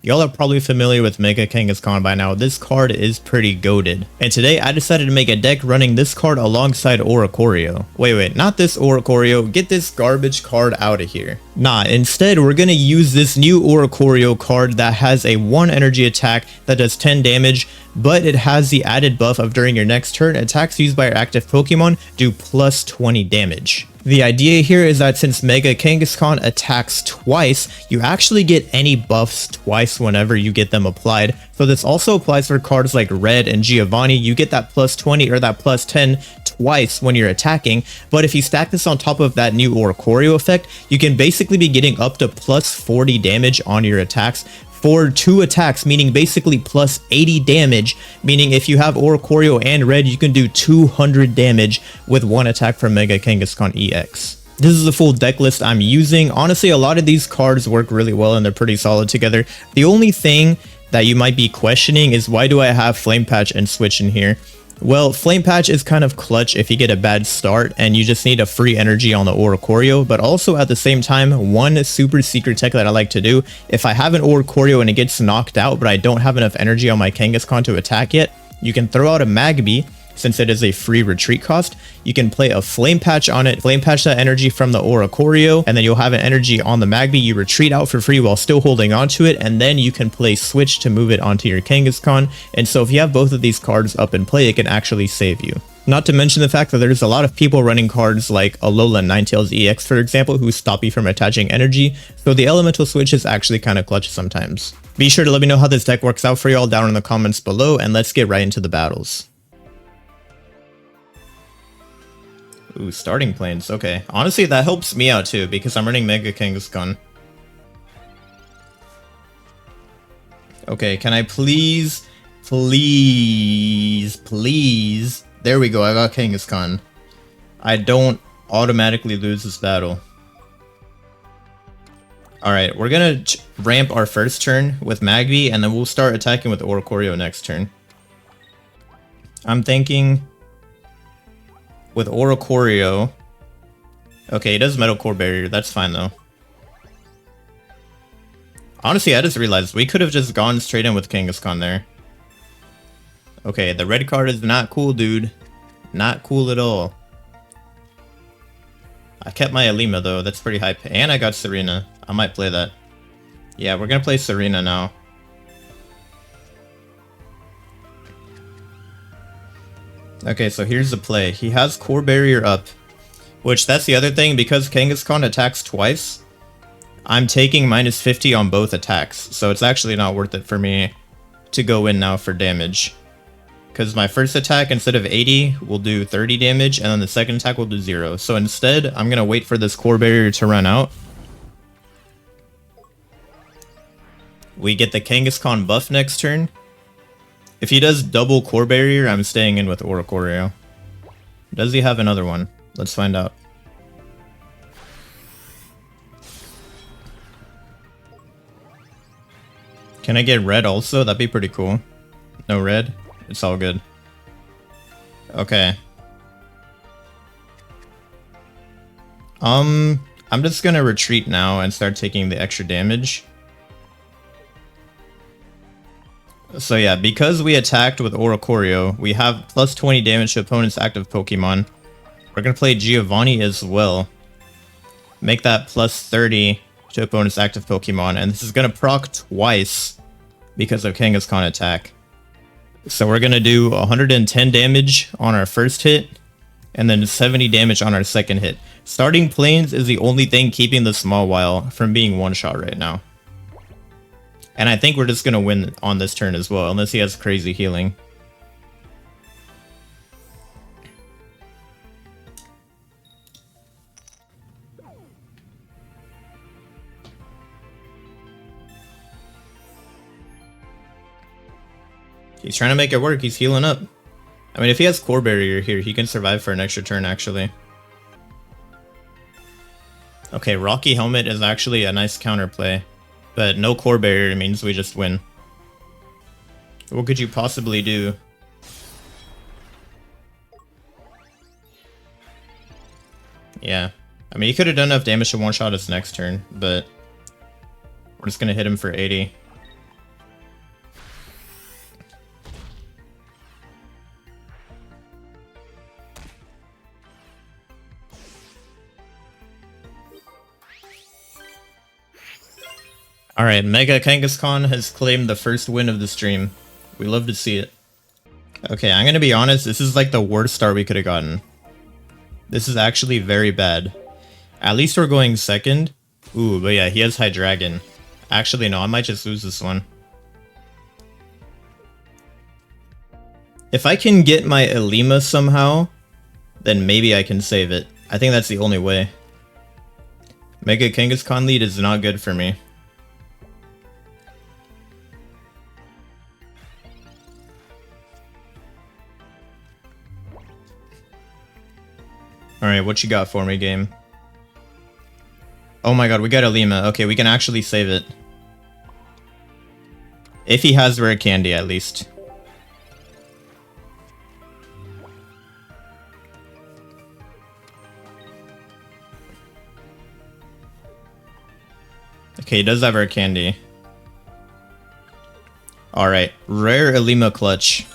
Y'all are probably familiar with Mega Kangaskhan by now. This card is pretty goated. And today I decided to make a deck running this card alongside Oricorio. Wait, not this Oricorio. Get this garbage card out of here. Nah, instead we're gonna use this new Oricorio card that has a 1 energy attack that does 10 damage, but it has the added buff of during your next turn, attacks used by your active Pokemon do plus 20 damage. The idea here is that since Mega Kangaskhan attacks twice, you actually get any buffs twice whenever you get them applied. So this also applies for cards like Red and Giovanni. You get that plus 20 or that plus 10 twice when you're attacking, but if you stack this on top of that new Oricorio effect, you can basically be getting up to plus 40 damage on your attacks for 2 attacks, meaning basically plus 80 damage, meaning if you have Oricorio and Red, you can do 200 damage with 1 attack from Mega Kangaskhan EX. This is the full deck list I'm using. Honestly, a lot of these cards work really well and they're pretty solid together. The only thing that you might be questioning is why do I have Flame Patch and Switch in here? Well, Flame Patch is kind of clutch if you get a bad start and you just need a free energy on the Oricorio, but also at the same time, one super secret tech that I like to do, if I have an Oricorio and it gets knocked out, but I don't have enough energy on my Kangaskhan to attack yet, you can throw out a Magby. Since it is a free retreat cost, you can play a Flame Patch on it, Flame Patch that energy from the Oricorio, and then you'll have an energy on the Magby. You retreat out for free while still holding onto it, and then you can play Switch to move it onto your Kangaskhan. And so if you have both of these cards up in play, it can actually save you. Not to mention the fact that there's a lot of people running cards like Alolan Ninetails EX, for example, who stop you from attaching energy, so the elemental switch is actually kind of clutch sometimes. Be sure to let me know how this deck works out for y'all down in the comments below, and let's get right into the battles. Ooh, starting planes, okay. Honestly, that helps me out too, because I'm running Mega Kangaskhan. Okay, can I please... There we go, I got Kangaskhan. I don't automatically lose this battle. Alright, we're gonna ramp our first turn with Magby, and then we'll start attacking with Oricorio next turn. I'm thinking... with Oricorio. Okay, he does Metal Core Barrier. That's fine, though. Honestly, I just realized we could have just gone straight in with Kangaskhan there. Okay, the red card is not cool, dude. Not cool at all. I kept my Alima, though. That's pretty hype. And I got Serena. I might play that. Yeah, we're gonna play Serena now. Okay, so here's the play. He has Core Barrier up, which that's the other thing, because Kangaskhan attacks twice, I'm taking minus 50 on both attacks, so it's actually not worth it for me to go in now for damage. Because my first attack, instead of 80, will do 30 damage, and then the second attack will do 0. So instead, I'm going to wait for this Core Barrier to run out. We get the Kangaskhan buff next turn. If he does double Core Barrier, I'm staying in with Oricorio. Does he have another one? Let's find out. Can I get red also? That'd be pretty cool. No red? It's all good. Okay. I'm just gonna retreat now and start taking the extra damage. So yeah, because we attacked with Oricorio, we have plus 20 damage to opponent's active Pokemon. We're going to play Giovanni as well. Make that plus 30 to opponent's active Pokemon, and this is going to proc twice because of Kangaskhan attack. So we're going to do 110 damage on our first hit, and then 70 damage on our second hit. Starting planes is the only thing keeping the Mawile from being one-shot right now. And I think we're just going to win on this turn as well, unless he has crazy healing. He's trying to make it work. He's healing up. I mean, if he has Core Barrier here, he can survive for an extra turn, actually. Okay, Rocky Helmet is actually a nice counterplay. But no Core Barrier means we just win. What could you possibly do? Yeah. I mean, he could have done enough damage to one-shot us next turn, but we're just gonna hit him for 80. Alright, Mega Kangaskhan has claimed the first win of the stream. We love to see it. Okay, I'm gonna be honest, this is like the worst start we could have gotten. This is actually very bad. At least we're going second. Ooh, but yeah, he has Hydreigon. Actually, no, I might just lose this one. If I can get my Elima somehow, then maybe I can save it. I think that's the only way. Mega Kangaskhan lead is not good for me. Alright, what you got for me, game? Oh my god, we got Elima. Okay, we can actually save it. If he has rare candy, at least. Okay, he does have rare candy. Alright, rare Elima clutch.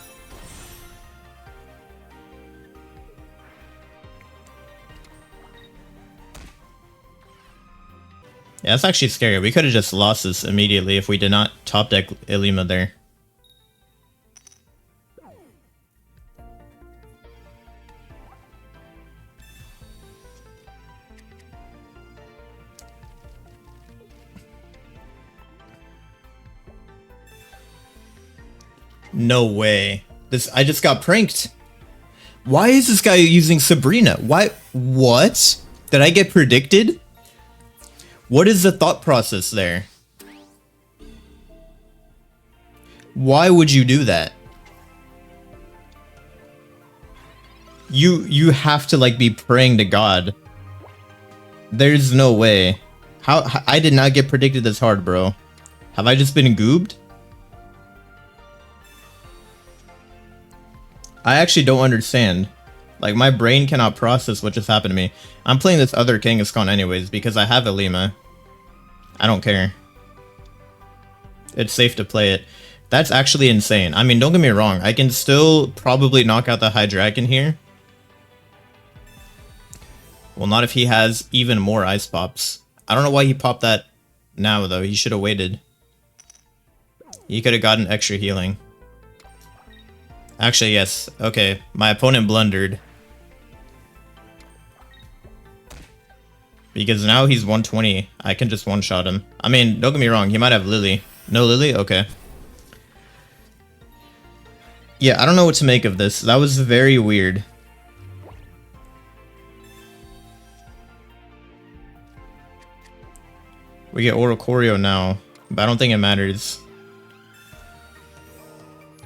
Yeah, that's actually scary. We could have just lost this immediately if we did not top deck Elima there. No way. I just got pranked. Why is this guy using Sabrina? Why? What? Did I get predicted? What is the thought process there? Why would you do that? You have to like be praying to God. There's no way. How I did not get predicted this hard, bro. Have I just been goobed? I actually don't understand. Like, my brain cannot process what just happened to me. I'm playing this other Kangaskhan anyways, because I have Elima. I don't care. It's safe to play it. That's actually insane. I mean, don't get me wrong. I can still probably knock out the Hydreigon here. Well, not if he has even more Ice Pops. I don't know why he popped that now, though. He should have waited. He could have gotten extra healing. Actually, yes. Okay, my opponent blundered. Because now he's 120. I can just one-shot him. I mean, don't get me wrong. He might have Lily. No Lily? Okay. Yeah, I don't know what to make of this. That was very weird. We get Oricorio now, but I don't think it matters.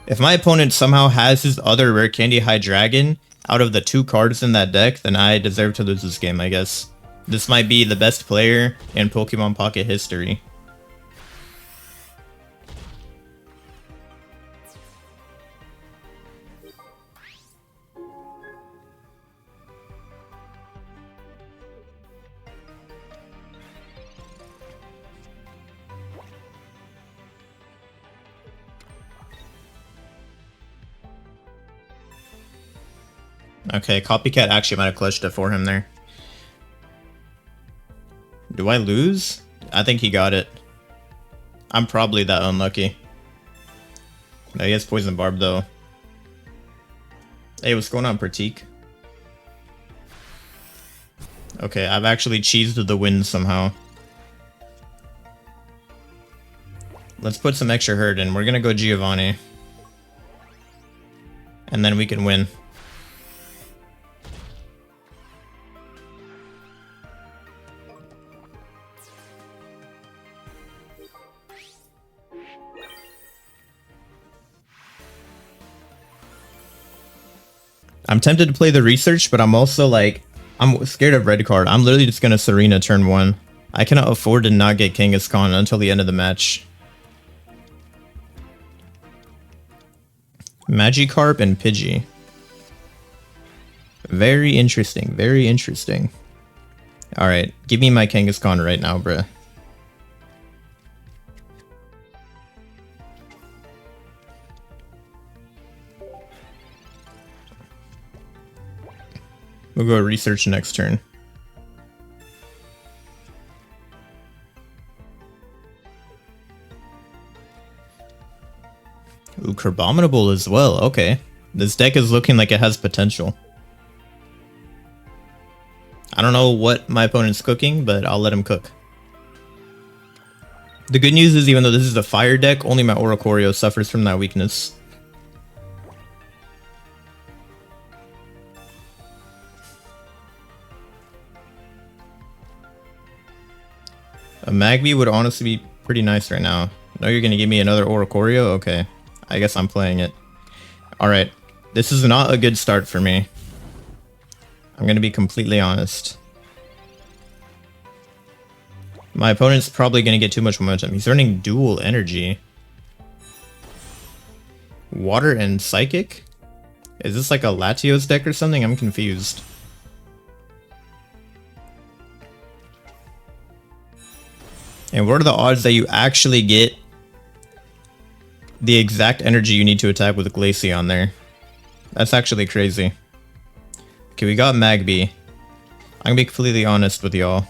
If my opponent somehow has his other rare candy Hydreigon out of the 2 cards in that deck, then I deserve to lose this game, I guess. This might be the best player in Pokemon Pocket history. Okay, Copycat actually might have clutched it for him there. Do I lose? I think he got it. I'm probably that unlucky. No, he has Poison Barb though. Hey, what's going on, Pratik? Okay, I've actually cheesed the win somehow. Let's put some extra hurt in. We're gonna go Giovanni. And then we can win. I'm tempted to play the research, but I'm also like, I'm scared of red card. I'm literally just gonna Serena turn 1. I cannot afford to not get Kangaskhan until the end of the match. Magikarp and Pidgey. Very interesting, very interesting. Alright, give me my Kangaskhan right now, bruh. We'll go research next turn. Ooh, Crabominable as well. Okay. This deck is looking like it has potential. I don't know what my opponent's cooking, but I'll let him cook. The good news is, even though this is a fire deck, only my Oricorio suffers from that weakness. A Magby would honestly be pretty nice right now. No, you're gonna give me another Oricorio? Okay. I guess I'm playing it. Alright. This is not a good start for me. I'm gonna be completely honest. My opponent's probably gonna get too much momentum. He's earning dual energy. Water and Psychic? Is this like a Latios deck or something? I'm confused. And what are the odds that you actually get the exact energy you need to attack with Glaceon there? That's actually crazy. Okay, we got Magby. I'm gonna be completely honest with y'all.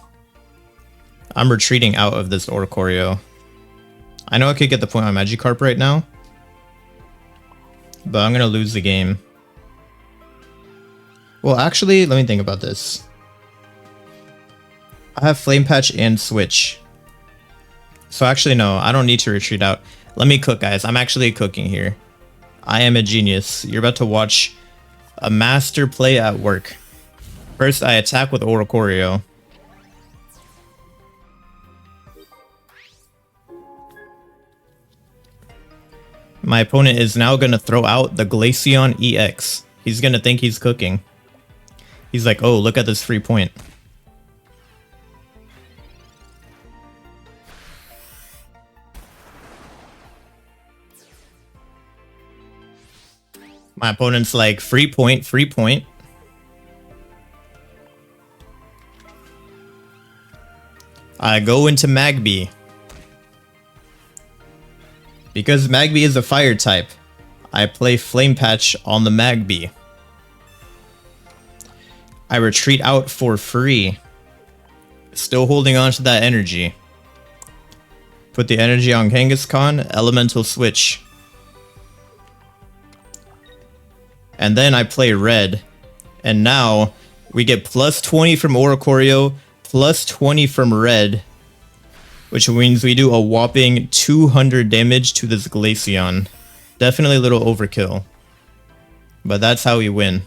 I'm retreating out of this Oricorio. I know I could get the point on Magikarp right now, but I'm gonna lose the game. Well, actually, let me think about this. I have Flame Patch and Switch. So actually, no, I don't need to retreat out. Let me cook, guys. I'm actually cooking here. I am a genius. You're about to watch a master play at work. First, I attack with Oricorio. My opponent is now going to throw out the Glaceon EX. He's going to think he's cooking. He's like, oh, look at this free point. My opponent's like, free point, free point. I go into Magby. Because Magby is a fire type, I play Flame Patch on the Magby. I retreat out for free. Still holding on to that energy. Put the energy on Kangaskhan, Elemental Switch. And then I play red. And now we get plus 20 from Oricorio, plus 20 from red. Which means we do a whopping 200 damage to this Glaceon. Definitely a little overkill. But that's how we win.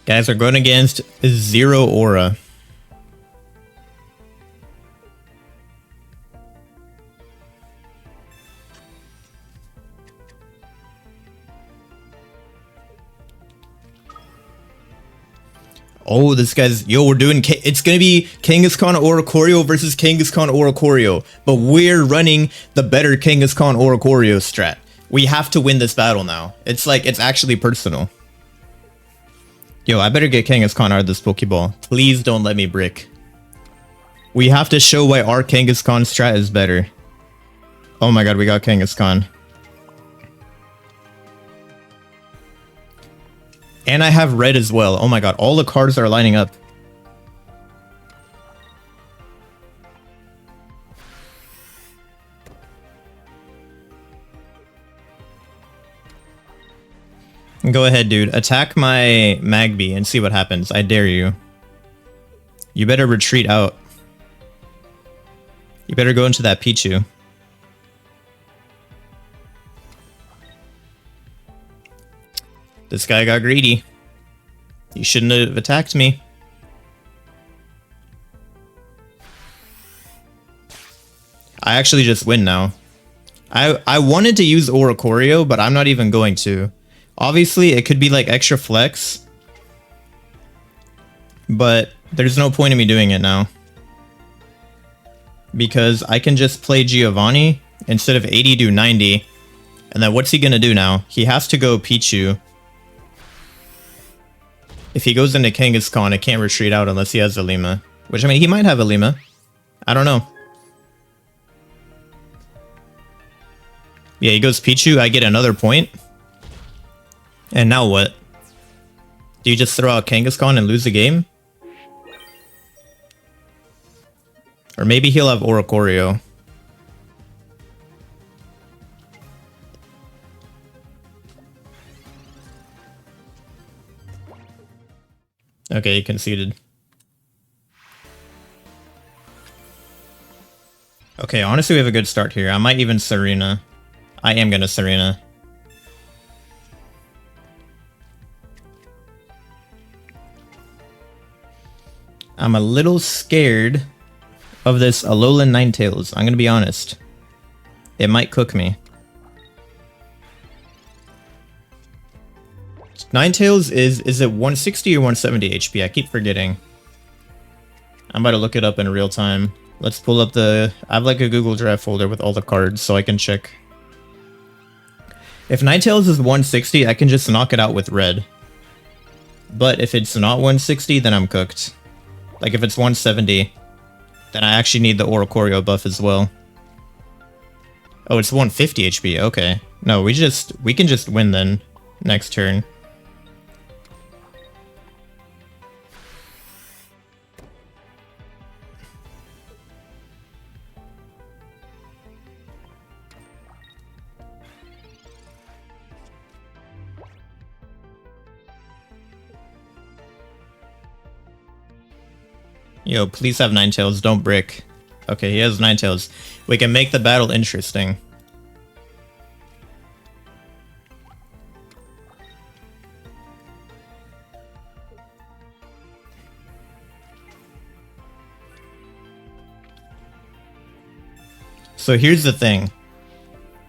Guys are going against Zero Aura. Oh, this guy's... Yo, we're doing... It's going to be Kangaskhan Oricorio versus Kangaskhan Oricorio. But we're running the better Kangaskhan Oricorio strat. We have to win this battle now. It's like, it's actually personal. Yo, I better get Kangaskhan out of this Pokeball. Please don't let me brick. We have to show why our Kangaskhan strat is better. Oh my god, we got Kangaskhan. And I have red as well. Oh my god, all the cards are lining up. Go ahead, dude. Attack my Magby and see what happens. I dare you. You better retreat out. You better go into that Pichu. This guy got greedy. He shouldn't have attacked me. I actually just win now. I wanted to use Oricorio, but I'm not even going to. Obviously, it could be like extra flex. But there's no point in me doing it now. Because I can just play Giovanni. Instead of 80, do 90. And then what's he gonna do now? He has to go Pichu. If he goes into Kangaskhan, it can't retreat out unless he has a Lima. Which, I mean, he might have a Lima. I don't know. Yeah, he goes Pichu. I get another point. And now what? Do you just throw out Kangaskhan and lose the game? Or maybe he'll have Oricorio. Okay, he conceded. Okay, honestly we have a good start here. I might even Serena. I am gonna Serena. I'm a little scared of this Alolan Ninetails. I'm gonna be honest. It might cook me. Ninetails is it 160 or 170 HP? I keep forgetting. I'm about to look it up in real time. Let's pull up I have like a Google Drive folder with all the cards so I can check. If Ninetails is 160, I can just knock it out with red. But if it's not 160, then I'm cooked. Like if it's 170, then I actually need the Oricorio buff as well. Oh, it's 150 HP. Okay. No, we can just win then next turn. Yo, please have Ninetails, don't brick. Okay, he has Ninetails. We can make the battle interesting. So here's the thing.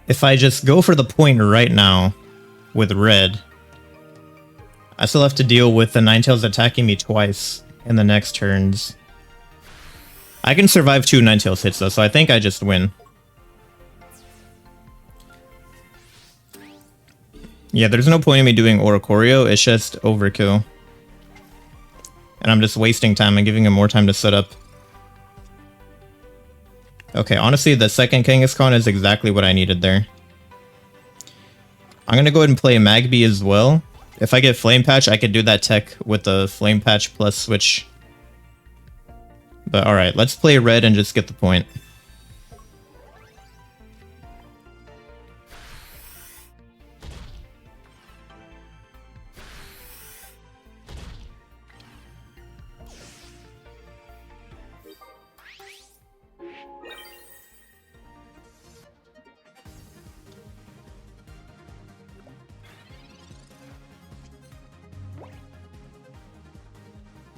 If I just go for the point right now with red, I still have to deal with the Ninetails attacking me twice in the next turns. I can survive 2 Ninetails hits though, so I think I just win. Yeah, there's no point in me doing Oricorio, it's just overkill. And I'm just wasting time and giving him more time to set up. Okay, honestly, the second Kangaskhan is exactly what I needed there. I'm gonna go ahead and play Magby as well. If I get Flame Patch, I could do that tech with the Flame Patch plus switch. But alright, let's play red and just get the point.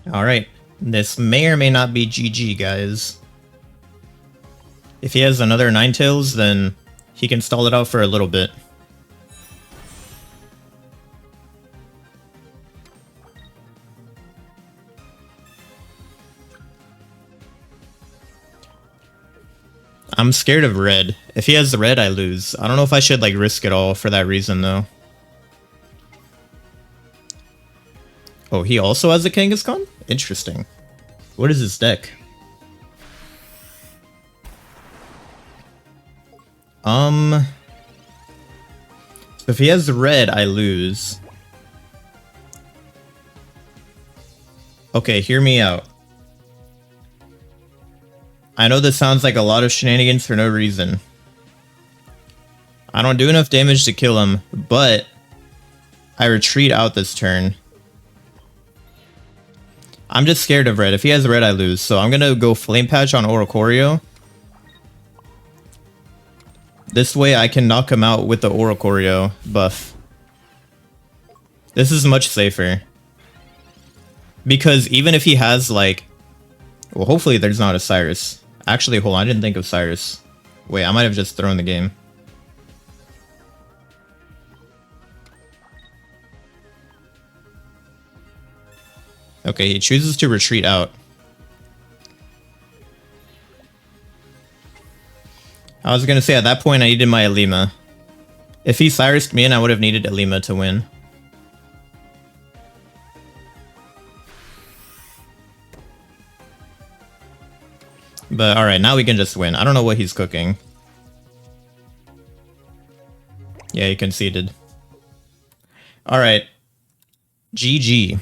Alright, this may or may not be GG, guys. If he has another Ninetails, then he can stall it out for a little bit. I'm scared of red. If he has the red, I lose. I don't know if I should like risk it all for that reason, though. Oh, he also has a Kangaskhan? Interesting. What is his deck? So if he has red, I lose. Okay, hear me out. I know this sounds like a lot of shenanigans for no reason. I don't do enough damage to kill him, but I retreat out this turn. I'm just scared of red. If he has red, I lose. So I'm gonna go Flame Patch on Oricorio. This way I can knock him out with the Oricorio buff. This is much safer. Because even if he has like... Well, hopefully there's not a Cyrus. Actually, hold on. I didn't think of Cyrus. Wait, I might have just thrown the game. Okay, he chooses to retreat out. I was gonna say, at that point, I needed my Alima. If he Cyrus'd me in, I would have needed Alima to win. But alright, now we can just win. I don't know what he's cooking. Yeah, he conceded. Alright. GG.